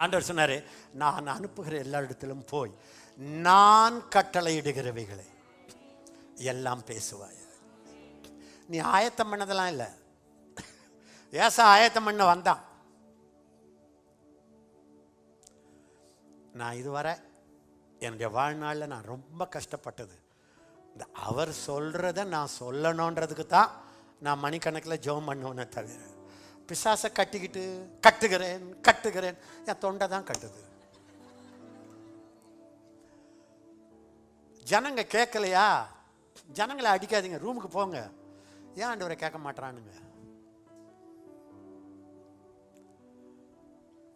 ஆண்டவர் சொன்னாரு, நான் அனுப்புகிற எல்லா இடத்திலும் போய் நான் கட்டளையிடுகிறவைகளை எல்லாம் பேசுவாய். நீ ஆயத்தம் பண்ணதெல்லாம் இல்லை, ஏசா ஆயத்தம் பண்ண வந்தான். நான் இதுவரை என்னுடைய வாழ்நாளில் நான் ரொம்ப கஷ்டப்பட்டது இந்த அவர் சொல்கிறத நான் சொல்லணுன்றதுக்கு தான் நான் மணிக்கணக்கில் ஜெபம் பண்ணுவேனே தவிர, பிசாசை கட்டிக்கிட்டு கட்டுகிறேன் என் தொண்டை தான் கட்டுது. ஜனங்க கேட்கலையா, ஜனங்களை அடிக்காதீங்க, ரூமுக்கு போங்க. ஏன் ஆண்டவரை கேட்க மாட்டானுங்க?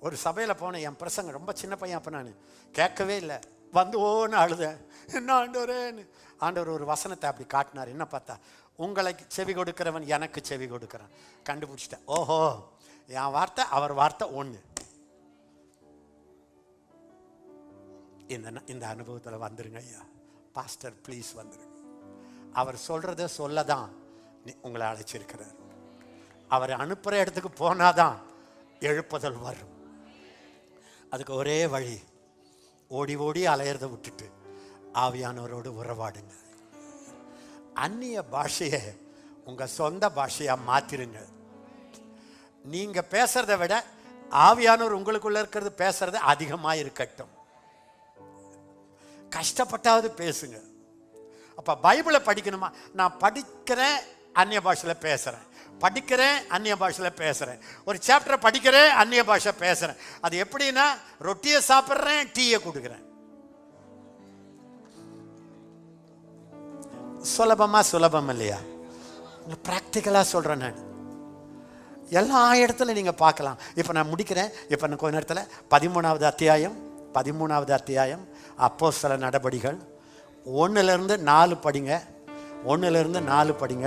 ஒரு சபையில் போனேன், என் பிரசங்க ரொம்ப சின்ன பையன், அப்போ நான் கேட்கவே இல்லை, வந்து ஓன்னு அழுதேன். என்ன ஆண்டவரேன்னு. ஆண்டவர் ஒரு வசனத்தை அப்படி காட்டினார். என்ன பார்த்தா, உங்களை செவி கொடுக்கிறவன் எனக்கு செவி கொடுக்கிறான். கண்டுபிடிச்சிட்டேன். ஓஹோ, என் வார்த்தை அவர் வார்த்தை ஒன்று. இந்த அனுபவத்தில் வந்துருங்க ஐயா பாஸ்டர், ப்ளீஸ் வந்துருங்க. அவர் சொல்றத சொல்லதான் உங்களை அழைச்சிருக்கிறார். அவர் அனுப்புகிற இடத்துக்கு போனாதான் எழுப்புதல் வரும். அதுக்கு ஒரே வழி, ஓடி ஓடி அலையிறதை விட்டுட்டு ஆவியானவரோடு உறவாடுங்க. அந்நிய பாஷையை உங்க சொந்த பாஷையா மாத்திருங்க. நீங்க பேசுறதை விட ஆவியானவர் உங்களுக்குள்ள இருக்கிறது பேசுறது அதிகமாக இருக்கட்டும். கஷ்டப்பட்டாவது பேசுங்க. அப்ப பைபிளை படிக்கணுமா? நான் படிக்கிறேன், அந்நிய பாஷையில பேசுறேன், படிக்கிறேன், அந்நிய பாஷையில பேசுறேன், ஒரு சாப்டரை படிக்கிறேன், அந்நிய பாஷை பேசுறேன். அது எப்படின்னா, ரொட்டியை சாப்பிட்றேன், டீயை கொடுக்குறேன். சுலபம் இல்லையா? பிராக்டிக்கலா சொல்றேன். நான் எல்லா இடத்துல நீங்க பார்க்கலாம். இப்ப நான் முடிக்கிறேன். இப்ப நான் கொஞ்ச நேரத்தில் 13வது அத்தியாயம் அப்போஸ்தல நடபடிகள் 1 to 4 படிங்க. 1 to 4 படிங்க.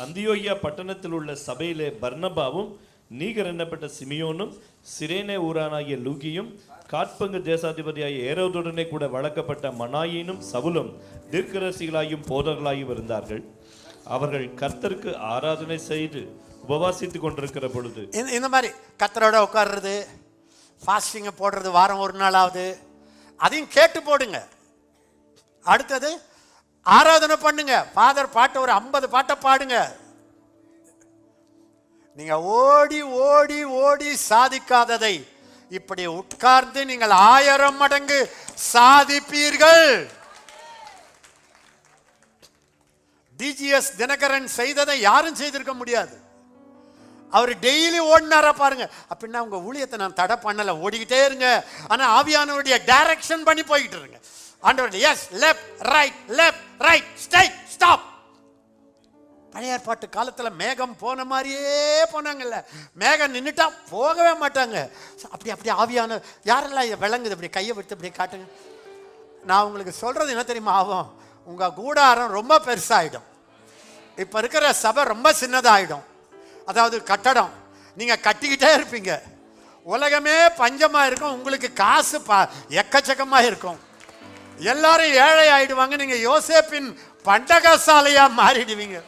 அந்தியோகியா பட்டணத்தில் உள்ள சபையிலே பர்னபாவும் நீகர் என்னப்பட்ட சிமியோனும் சிரேனே ஊரானாகிய லூகியும் காட்பங்கு தேசாதிபதியாகிய ஏரோதுடனே கூட வளர்க்கப்பட்ட மனாயினும் சவுலும் தீர்க்கதரிசிகளாயும் போதகர்களாயும் இருந்தார்கள். அவர்கள் கர்த்தருக்கு ஆராதனை செய்து உபவாசித்துக் கொண்டிருக்கிற பொழுது, இந்த மாதிரி கர்த்தரோட உட்கார்றது, ஃபாஸ்டிங் போடுறது, வாரம் ஒரு நாளாவது, அதையும் கேட்டு போடுங்க. அடுத்தது ஆராதனை பண்ணுங்க. ஃபாதர் பாட்டு ஒரு 50 பாட்டை பாடுங்க. நீங்க ஓடி ஓடி ஓடி சாதிக்காததை இப்படி உட்கார்ந்து நீங்கள் 1000 மடங்கு சாதிப்பீர்கள். டிஜிஎஸ் தினகரன் செய்ததை யாரும் செய்திருக்க முடியாது. அவர் டெய்லி ஓடினாரா பாருங்க. அப்படின்னா உங்க ஊழியத்தை நான் தடை பண்ணல, ஓடிக்கிட்டே இருங்க. ஆனா ஆவியானவருடைய டைரக்ஷன் பண்ணி போய்கிட்டு இருங்க. ஆண்டவர் yes, left right straight stop. பழைய ஏற்பாட்டு காலத்துல மேகம் போன மாதிரியே போனாங்கல்ல, மேகம் நின்றுட்டா போகவே மாட்டாங்க. அப்படி ஆவியான யாரெல்லாம் இதை விளங்குது? அப்படி கையை விட்டு அப்படி காட்டுங்க. நான் உங்களுக்கு சொல்றது என்ன தெரியுமா ஆகும்? உங்க கூடாரம் ரொம்ப பெருசாயிடும். இப்ப இருக்கிற சபை ரொம்ப சின்னதாயிடும். அதாவது கட்டடம் நீங்க கட்டிக்கிட்டே இருப்பீங்க. உலகமே பஞ்சமா இருக்கும், உங்களுக்கு காசு எக்கச்சக்கமா இருக்கும். எல்லாரும் ஏழை ஆயிடுவாங்க. நீங்க யோசேப்பின் பண்டகசாலையா மாறிடுவீங்க.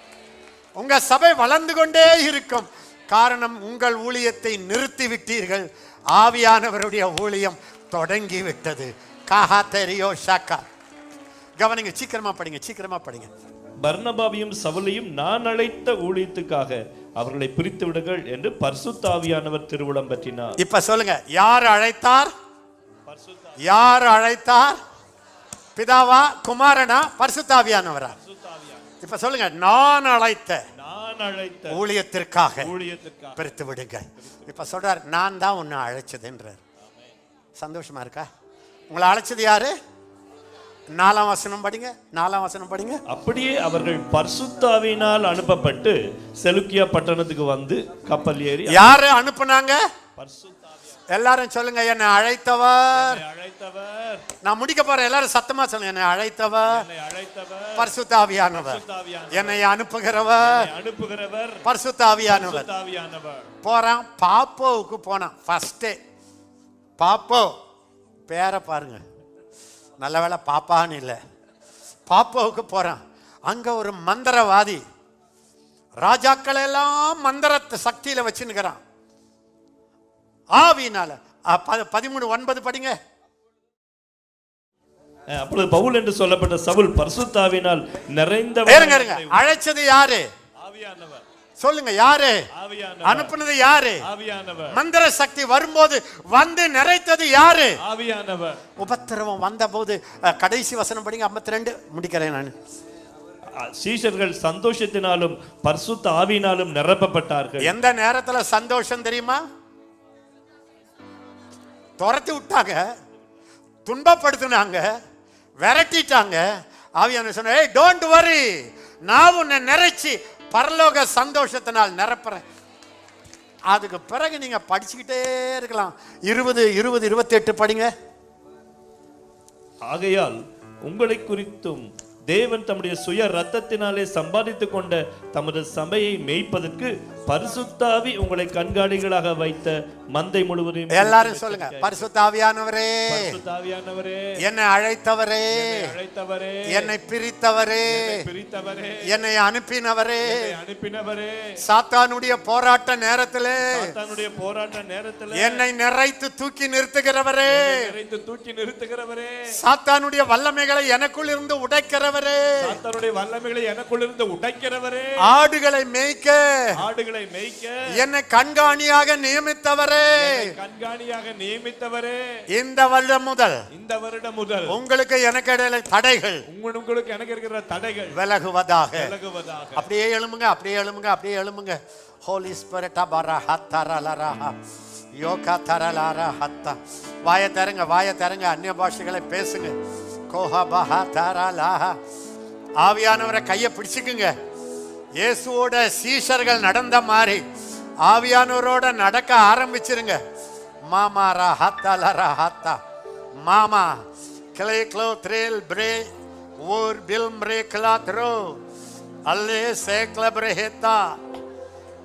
உங்க சபை வளர்ந்து கொண்டே இருக்கும். காரணம், உங்கள் ஊழியத்தை நிறுத்தி விட்டீர்கள். ஆவியானவருடைய ஊழியம் தொடங்கி விட்டது. காஹா தெரியோ ஷாக்கா. கவனிங்க, சீக்கிரமா படிங்க. பர்னபாவையும் சவுலையும் நான் அழைத்த ஊழியத்துக்காக அவர்களை பிரித்து விடுங்கள் என்று பரிசுத்த ஆவியானவர் திருவுளம் பற்றினார். இப்ப சொல்லுங்க, யார் அழைத்தார்? பிதாவா, குமாரனா, பரிசுத்த ஆவியானவரா? இப்ப சொல்லுங்க, நான் அழைத்த ஊழியத்திற்காக பிரித்து விடுங்க. இப்ப சொல்றார், நான் தான் உன்னை அழைச்சதுன்றார். சந்தோஷமா இருக்கா? உங்களை அழைச்சது யாரு? 4ஆம் வசனம் படிங்க. அப்படியே அவர்கள் பரிசுத்த ஆவியினால் அனுப்பப்பட்டு செலுக்கியா பட்டணத்துக்கு வந்து கப்பல் ஏறி. யாரு அனுப்புனாங்க? எல்லாரும் சொல்லுங்க, என்னை அழைத்தவர். நான் முடிக்க போறேன், எல்லாரும் சத்தமா சொல்லுங்க, என்னை அழைத்தவர் பரிசுத்த ஆவியானவர், என்னை அனுப்புகிறவர் பரிசுத்த ஆவியானவர். போறான், பாப்போவுக்கு போனான். ஃபர்ஸ்டே பாப்போ பேரை பாருங்க, நல்ல வேளை பாப்பான்னு இல்லை, பாப்பாவுக்கு போறான். அங்க ஒரு மந்திரவாதி ராஜாக்கள் எல்லாம் மந்திர சக்தியில வச்சுன்னுக்கிறான். ஆவியினால 13:9 படிங்க. அப்பொழுது பவுல் என்று சொல்லப்பட்ட சவுல் பரிசுத்தாவினால் நிறைந்தவர். இருங்க, அழைச்சது யாரு? ஆவியானவர். சொல்லுங்க, யாரு ஆவியானவர். அனுப்புனது? யாரு? ஆவியானவர். மந்திர சக்தி வரும்போது வந்து நிறைத்தது யாரு? ஆவியானவர். உபத்திரவம் வந்தபோது கடைசி வசனம் படிங்க, 52 முடிக்கிறேன் நான். சீஷர்கள் சந்தோஷத்தினாலும் பரிசுத்த ஆவியினாலும் நிரப்பப்பட்டார்கள். எந்த நேரத்துல சந்தோஷம் தெரியுமா? துரத்தி விட்டாங்க, துன்பப்படுத்தினாங்க, விரட்டிட்டாங்க. ஆவியானவர் சொன்ன, ஏய் டோன்ட் வரி, நான் உன்னை நிறைச்சி பரலோக சந்தோஷத்தினால் நிரப்புறேன். அதுக்கு பிறகு நீங்க படிச்சுக்கிட்டே இருக்கலாம். 20-28 படிங்க. ஆகையால் உங்களை குறித்தும் தேவன் தம்முடைய சுய ரத்தத்தினாலே சம்பாதித்துக் கொண்ட தமது சபையை மேய்ப்பதற்கு பரிசுத்த ஆவி உங்களை கண்காணிகளாக வைத்த மந்தை முழுவதையும். எல்லாரும் சொல்லுங்க, பரிசுத்த ஆவியானவரே, பரிசுத்த ஆவியானவரே, என்னை அழைத்தவரே, அழைத்தவரே, என்னை பிரித்தவரே, பிரித்தவரே, என்னை அனுப்பினவரே, அனுப்பினவரே, சாத்தானுடைய போராட்ட நேரத்திலே, சாத்தானுடைய போராட்ட நேரத்திலே என்னை நிறைத்து தூக்கி நிறுத்துகிறவரே, நிறைத்து தூக்கி நிறுத்துகிறவரே, சாத்தானுடைய வல்லமைகளை எனக்குள் இருந்து உடைக்கிறவரே, சாத்தானுடைய வல்லமைகளை எனக்குள் இருந்து உடைக்கிறவரே, ஆடுகளை மேய்க்க, ஆடுகளை மேய்க்க என்னை கண்காணியாக நியமித்தவரே, கண்காணியாக நியமித்தவரே, இந்த வருடம் முதல் உங்களுக்கு எனக்கு இடையில தடைகள், உங்களுக்கு எனக்கு இருக்கிற தடைகள் விலகுவதாக. அப்படியே எழுமுங்க. ஹோலி ஸ்பிரிட் அபரஹத்தரலரஹ யோகதரலரஹத்த. வாயை தரங்க, அந்நிய பாஷைகளை பேசுங்க. கோஹபஹதரலஹ. ஆவியானவரை கையை பிடிச்சுக்குங்க. இயேசுவோட சீஷர்கள் நடந்த மாதிரி ஆவியானவரோட நடக்க ஆரம்பிச்சிருங்க. மாமா ரஹத்தலரஹத்த. மாமா கிளே க்ளோ த்ரேல் பிரே ஓர் பில் பிரே கிளாத்ரோ அல்லே சேக்ல பிரேஹத்தா.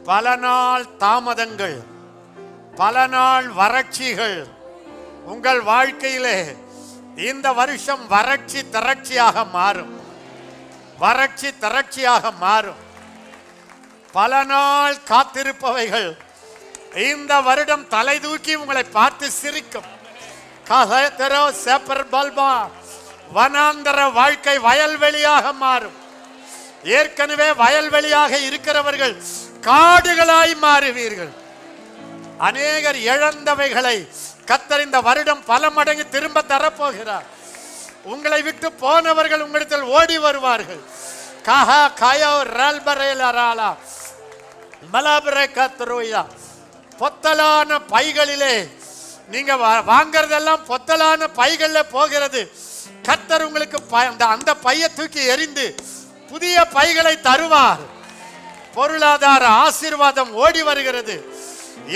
பல நாள் தாமதங்கள், பல நாள் வறட்சிகள் உங்கள் வாழ்க்கையிலே இந்த வருஷம் வறட்சி திரட்சியாக மாறும். பல நாள் காத்திருப்பவைகள் இந்த வருடம் தலை தூக்கி உங்களை பார்த்து சிரிக்கும். வனாந்தர வாழ்க்கை வயல்வெளியாக மாறும். ஏற்கனவே வயல்வெளியாக இருக்கிறவர்கள் காடுகளாய் மாறுவீர்கள். அநேகர் இழந்தவைகளை கர்த்தர் இந்த வருடம் பல மடங்கு திரும்ப தரப்போகிறார். உங்களை விட்டு போனவர்கள் உங்களிடத்தில் ஓடி வருவார்கள். கஹா கயோ ரல்பரேலராலா மலபரே கத்ரோயா. பொத்தலான பைகளிலே நீங்க வாங்கறதெல்லாம் பொத்தலான பைகள்ல போகிறது. கர்த்தர் உங்களுக்கு அந்த பையை தூக்கி எறிந்து புதிய பைகளை தருவார். பொருளாதார ஆசீர்வாதம் ஓடி வருகிறது.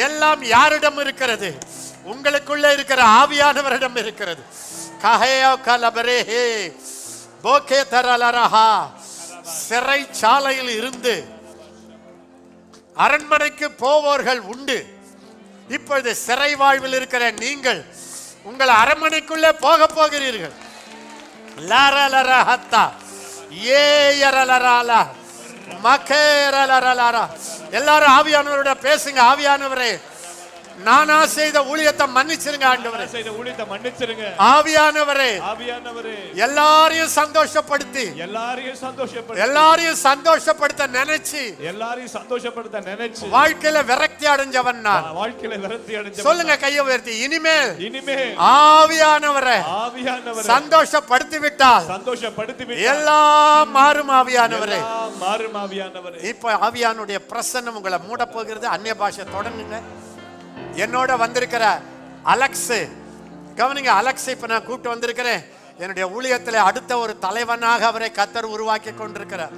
எல்லாம் யாரிடம் இருக்கிறது? உங்களுக்குள்ள இருக்கிற ஆவியானவரிடம் இருக்கிறது. கஹயோ கலபரேஹே போகே தரலரஹா. சிறைச்சாலையில் இருந்து அரண்மனைக்கு போவோர்கள் உண்டு. இப்பொழுது சிறை வாழ்வில் இருக்கிற நீங்கள் உங்கள் அரண்மனைக்குள்ளே போக போகிறீர்கள். எல்லாரும் ஆவியானவரோட பேசுங்க. ஆவியானவரே, நானா செய்த ஊழியத்தை மன்னிச்சிருங்க. ஆண்டவரே, ஆவியானவரே, எல்லாரையும் சந்தோஷப்படுத்தி எல்லாரையும் சந்தோஷப்படுத்த நினைச்சு வாழ்க்கையில விரக்தி அடைஞ்சவன் நான். சொல்லுங்க கையை உயர்த்தி. இனிமேல் ஆவியானவரை சந்தோஷப்படுத்தி விட்டால் எல்லாம் மாறும். ஆவியானவரே, இப்ப ஆவியானுடைய பிரசன்னம் உங்களை மூட போகிறது. அந்நிய பாஷை தொடங்குங்க. என்னோட வந்திருக்கிற அலெக்ஸ், கவனிங்க. அலெக்ஸ் இப்ப நான் கூப்பிட்டு வந்திருக்கிறேன். என்னுடைய ஊழியத்தில் அடுத்த ஒரு தலைவனாக அவரை கர்த்தர் உருவாக்கி கொண்டிருக்கிறார்.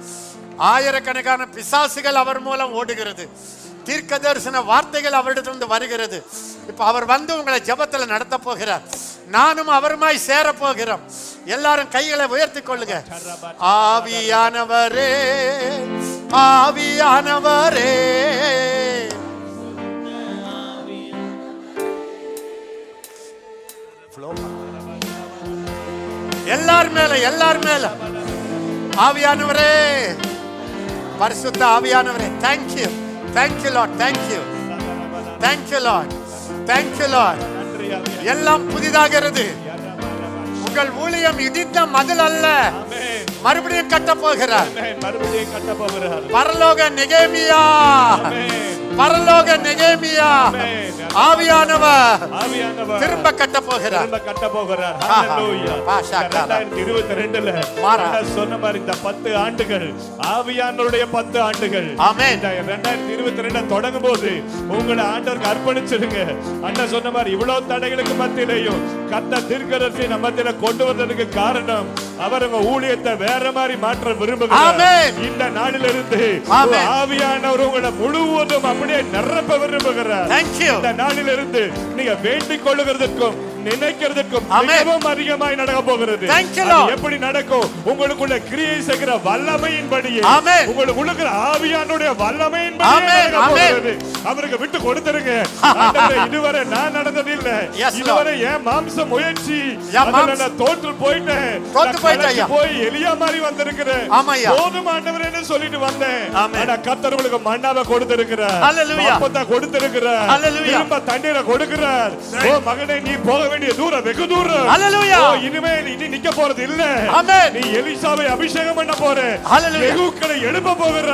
ஆயிரக்கணக்கான பிசாசுகள் அவர் மூலம் ஓடுகிறது. தீர்க்க தரிசன வார்த்தைகள் அவரிடத்திலிருந்து வருகிறது. இப்ப அவர் வந்து உங்களை ஜெபத்தில் நடத்த போகிறார். நானும் அவருமாய் சேர போகிறோம். எல்லாரும் கைகளை உயர்த்தி கொள்ளுங்க. ஆவியானவரே, ஆவியானவரே, எல்லார் மேல ஆவியானவரே பரிசுத்த ஆவியானவரே, thank you, thank you Lord, thank you, thank you Lord, thank you Lord. எல்லாம் புதிதாகிறது. உங்கள் ஊழியம் இடித்த மதில் அல்ல, மறுபடியும் கட்ட போகிறார். பரலோக நெகேமியா, பரலோக நெகேமியா, ஆவியானவர் திரும்ப கட்ட போகிறார். ஹalleluya. 2022ல சொன்ன மாதிரி இந்த 10 ஆண்டுகள் ஆவியானவருடைய 10 ஆண்டுகள். ஆமென். 2022 தொடங்கும் போது உங்களை ஆண்டவருக்கு அர்ப்பணிச்சிடுங்க. அண்ணன் சொன்ன மாதிரி இவ்வளவு தடைகளுக்கு மத்தியிலையும் கர்த்தர் தீர்க்கதரிசி நம்ம மத்தியில கொண்டு வந்ததுக்கு காரணம் அவர் உங்க ஊழியத்தை வேற மாதிரி மாற்ற விரும்புகிறார். இந்த நாளிலிருந்து ஆவியானவர் உங்களை முழுவதும் அப்படியே நிரப்ப விரும்புகிறார். இந்த நாளிலிருந்து நீங்க வேண்டிக் கொள்ளுகிறதுக்கும் நினைக்கிறதுக்கும் மிகவும் அதிகமாய் நடக்க போகிறது. எப்படி நடக்கும்? உங்களுக்குள்ள கிரியை செய்கிற வல்லமையின்படியே, உங்களுக்கு ஆவியானுடைய வல்லமையின்படியே அவருக்கு விட்டு கொடுத்துருங்க. இதுவரை நான் நடந்ததில்லை, இதுவரை என் மாம்ச முயற்சி தோற்று போயிட்டேன், போய் எலியா மாதிரி வந்திருக்கிறேன். போதும் ஆண்டவரே சொல்லிட்டு வந்தேன். கர்த்தர் உங்களுக்கு மண்ணாவை கொடுத்திருக்கிறார், கொடுத்திருக்கிறார், திரும்ப தண்ணீரை கொடுக்கிறார். ஓ மகனே, நீ போக வேண்டிய தூரம் வெகு தூரம். இனிமேல் இனி நிக்க போறது இல்ல. நீ எலிசாவை அபிஷேகம் பண்ண போற, யெகூக்களை எழுப்ப போகிற,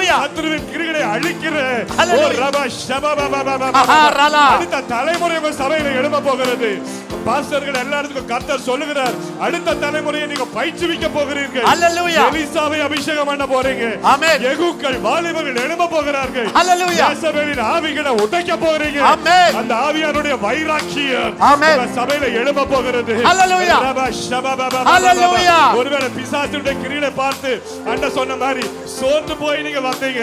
சத்துருவின் கிரிகளை அழிக்கிற அடுத்த தலைமுறை சபையில எழுப்ப போகிறது. பாஸ்டர்கள் எல்லாருக்கும் கர்த்தர் சொல்லுகிறார், அடுத்த தலைமுறையை நீங்க பயிற்சிவிக்க போகிறீர்கள். எலிசாவை அபிஷேகம் பண்ண போறீங்க. யெகூக்கள் வாலிபர்கள் எழுப்ப போகிறார்கள். இயேசுவின் ஆவிகளை உடைக்க போகிறீங்க. அந்த ஆவியானுடைய வைராக்கியம் சபையில எழுப்ப போகிறது. ஒருவேளை பிசாசுடைய கிரியை பார்த்து அண்ட சொன்ன மாதிரி சோர்ந்து போய் நீங்க வந்தீங்க.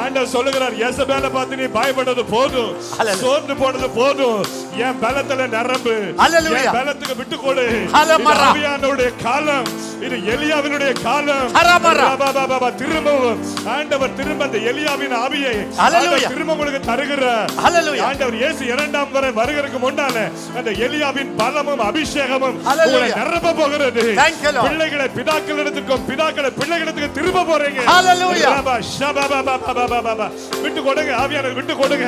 ஆண்டவர் சொல்லுகிறார், இயேசுவை பார்த்து நீ பயப்பட்டது போதும், சோர்ந்து போனது போதும், என் பலத்துல நிரம்பு, என் பலத்துக்கு விட்டு கொடு. ஆவியானுடைய காலம் இது, எலியாவினுடைய காலம். திரும்பவும் ஆண்டவர் திரும்ப அந்த எலியாவின் ஆவியை திரும்ப உங்களுக்கு தருகிறார். ஆண்டவர் இயேசு இரண்டாம் வரை வருகிறதுக்கு முன்னால அந்த எலியாவின் பலமும் அபிஷேகமும் உங்களை நிரப்ப போகிறது. பிள்ளைகளை பிதாக்களிடத்துக்கும் பிதாக்களை பிள்ளைகளிடத்துக்கு திரும்ப போறீங்க. விட்டு கொடுங்க, ஆவியானவர் விட்டு கொடுங்க.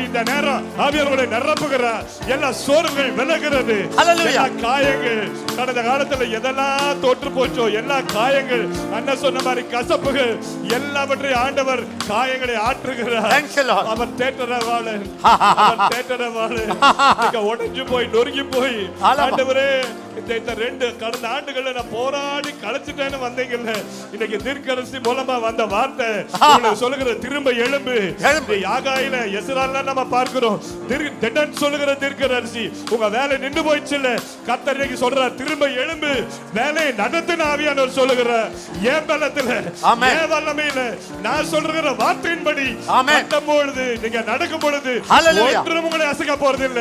இந்த நேரம் ஆவியானவரை நிரப்புகிறார். எல்லா சோர்வுகள் விலகிறது, எல்லா காயங்கள் கடந்த காலத்துல எதெல்லாம் தோற்று போச்சோ எல்லா காயங்கள், அண்ணன் சொன்ன மாதிரி கசப்புகள் எல்லாவற்றையும் ஆண்டவர் காயங்களை ஆற்றுகிறார். அவர் தேற்றரவாளு, தேற்றரவாளு. உடைஞ்சு போய் நொறுங்கி போய் ஆண்டவரே இந்த 2 கடந்த ஆண்டுகள்ல நான் போராடி கழிச்சிட்டேன்னு வந்தீங்கல்ல, இன்னைக்கு தீர்க்கதரிசி மூலமா வந்த வார்த்தை சொல்லுகிற திரும்ப எழும்பு. யாகாயில எஸ்ரால நம்ம பார்க்கிறோம், திடன் சொல்லுகிற தீர்க்கதரிசி உங்க வேலை நின்று போயிடுச்சு இல்ல, கர்த்தர் இன்னைக்கு சொல்றார் திரும்ப எழும்பு, வேலையை நடத்துன ஆவியானவர் சொல்லுகிறார். ஏன் பலத்துல, ஏன் வல்லமையில, நான் சொல்லுகிற வார்த்தையின்படி நடக்கும் பொழுது, நீங்க நடக்கும் பொழுது ஒன்றும் உங்களை அசைக்க போறது இல்ல.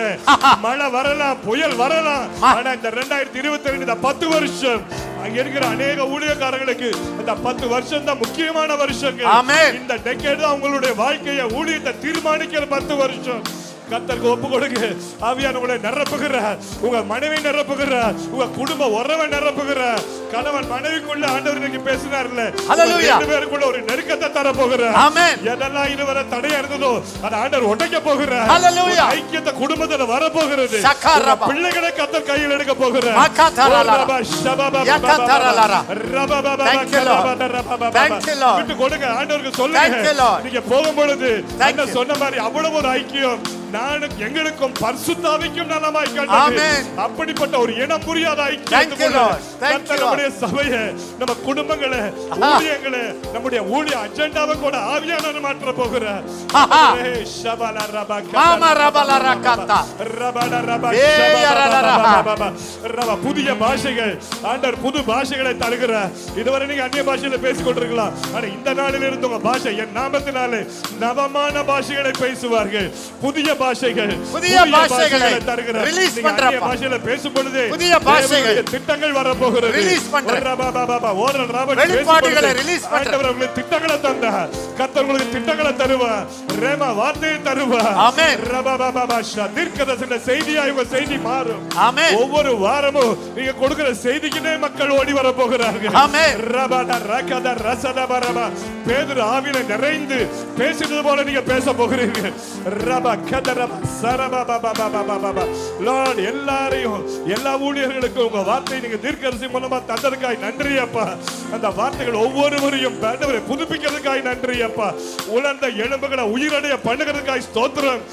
மழை வரலாம், புயல் வரலாம், ஆனா இந்த 2022 10 வருஷம் அங்க இருக்கிற அநேக ஊழியக்காரர்களுக்கு இந்த 10 வருஷம் தான் முக்கியமான வருஷங்கள். இந்த டெக்கேட் தான் உங்களுடைய வாழ்க்கையை ஊழியத்தை தீர்மானிக்கிற 10 வருஷம். கர்த்தருக்கு ஒப்பு கொடுங்க. ஆவியானவரை நிரப்புகிறார், உங்க மனைவி நிரப்புகிறார், உங்க குடும்ப உறவை நிரப்புகிறார். கணவன் மனைவிக்குள்ள ஆண்டவர் இன்னைக்கு பேசினார்ல, ரெண்டு பேருக்குள்ள ஒரு நெருக்கத்தை தர போகிறார். எதெல்லாம் இதுவரை தடையா இருந்ததோ அதை ஆண்டவர் உடைக்க போகிறார். ஐக்கியத்தை குடும்பத்துல வர போகிறது. பிள்ளைகளை கர்த்தர் கையில் எடுக்க போகிறார். விட்டு கொடுங்க, ஆண்டவருக்கு சொல்லுங்க. நீங்க போகும் பொழுது சொன்ன மாதிரி அவ்வளவு ஒரு ஐக்கியம் நானும் எங்களுக்கும் பரிசுத்தாவிக்கும் நலமாய் கண்டது. அப்படிப்பட்ட ஒரு இனம் புரியாத ஐக்கியம் சபையை, நம்ம குடும்பங்களை, ஊழியங்களை, நம்முடைய ஊழிய அஜெண்டாவை கூட ஆவியானவர் மாற்ற போகிறார். புதிய பாஷைகள் ஆண்டவர் புது பாஷைகளை தருகிறார். இதுவரை நீங்க அந்நிய பாஷையில பேசிக் கொண்டிருக்கலாம், ஆனா இந்த நாளில் இருந்து உங்க பாஷை என் நாமத்தினாலே நவமான பாஷைகளை பேசுவார்கள். புதிய பாஷைகள் தருகிறார். ரிலீஸ் பண்றப்பா. பாஷையில பேசும் பொழுது புதிய பாஷைகள் திட்டங்கள் வர போகிறது. ரிலீஸ் பண்றார். ஓரல் ராபர்ட் வெளிப்பாடுகளை ரிலீஸ் பண்றார். ஆண்டவர் உங்களுக்கு திட்டங்களை தந்தார். கர்த்தர் உங்களுக்கு திட்டங்களை தருவார். ரேமா வார்த்தையை தருவார். ஆமென். ரபாபாபாஷா தீர்க்கதரிசன செய்தியா உங்க செய்தி மாறும். ஆமென். ஒவ்வொரு வாரமும் நீங்க கொடுக்கிற செய்திக்குனே மக்கள் ஓடி வர போகிறார்கள். ஆமென். ரபாடா ரகதா ரசதா பரபா பேதுரு ஆவியில நிறைந்து பேசினது போல நீங்க பேச போகிறீர்கள். ரபா கதரபா சரபாபாபாபாபாபா லார்ட் எல்லாரையும் எல்லா ஊழியர்களுக்கும் உங்க வார்த்தை நீங்க தீர்க்கதரிசி மூலமா தந்ததுக்காய் நன்றி அப்பா. அந்த வார்த்தைகள் ஒவ்வொருவரையும் ஆண்டவரே புதுப்பிக்கிறதுக்காய் நன்றி அப்பா. உலர்ந்த எலும்புகளை உயிரடைய பண்ணுகிறதுக்காய் ஸ்தோத்திரம்.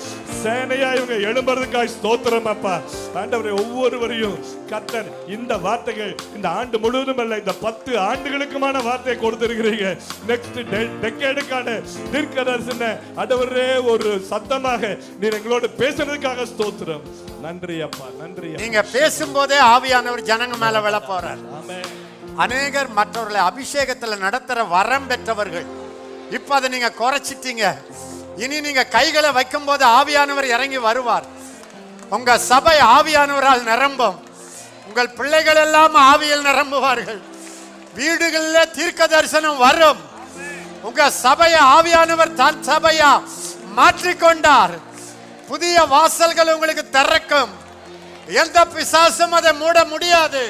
சேனையா இவங்க எழும்புறதுக்காய் ஸ்தோத்திரம் அப்பா. ஆண்டவரே ஒவ்வொருவரையும் கர்த்தர் இந்த வார்த்தைகள் இந்த ஆண்டு முழுவதும் அல்ல இந்த 10 ஆண்டுகளுக்குமான வார்த்தையை கொடுத்திருக்கிறீங்க. நெக்ஸ்ட் டெக்கேடுக்கான தீர்க்கதரிசன ஆண்டவரே ஒரு சத்தமாக நீர் எங்களோடு பேசுறதுக்காக ஸ்தோத்திரம். நன்றி அப்பா, நன்றி. நீங்க பேசும்போதே ஆவியானவர் ஜனங்க மேல விழ போறார். ஆமென். அநேகர் மற்றவர்களை அபிஷேகத்துல நடத்துற வரம் பெற்றவர்கள். இப்ப அதை நீங்க குறைச்சிட்டீங்க. இனி நீங்க கைகளை வைக்கும் போது ஆவியானவர் இறங்கி வருவார். உங்க சபை ஆவியானவரால் நிரம்பும். உங்கள் பிள்ளைகள் எல்லாம் ஆவியில் நிரம்புவார்கள். வீடுகளில் தீர்க்க தரிசனம் வரும். உங்க சபையை ஆவியானவர் தன் சபையா மாற்றிக்கொண்டார். புதிய வாசல்கள் உங்களுக்கு திறக்கும். எந்த பிசாசும் அதை மூட முடியாது.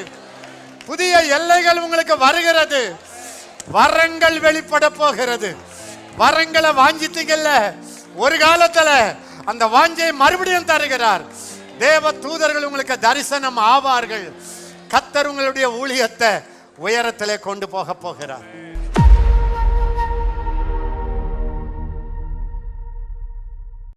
புதிய எல்லைகள் உங்களுக்கு வருகிறது. வரங்கள் வெளிப்பட போகிறது. வரங்களை வாஞ்சித்தீங்கல்ல, ஒரு காலத்துல அந்த வாஞ்சை மறுபடியும் தருகிறார். தேவ தூதர்கள் உங்களுக்கு தரிசனம் ஆவார்கள். கர்த்தர் உங்களுடைய ஊழியத்தை உயரத்திலே கொண்டு போக போகிறார்.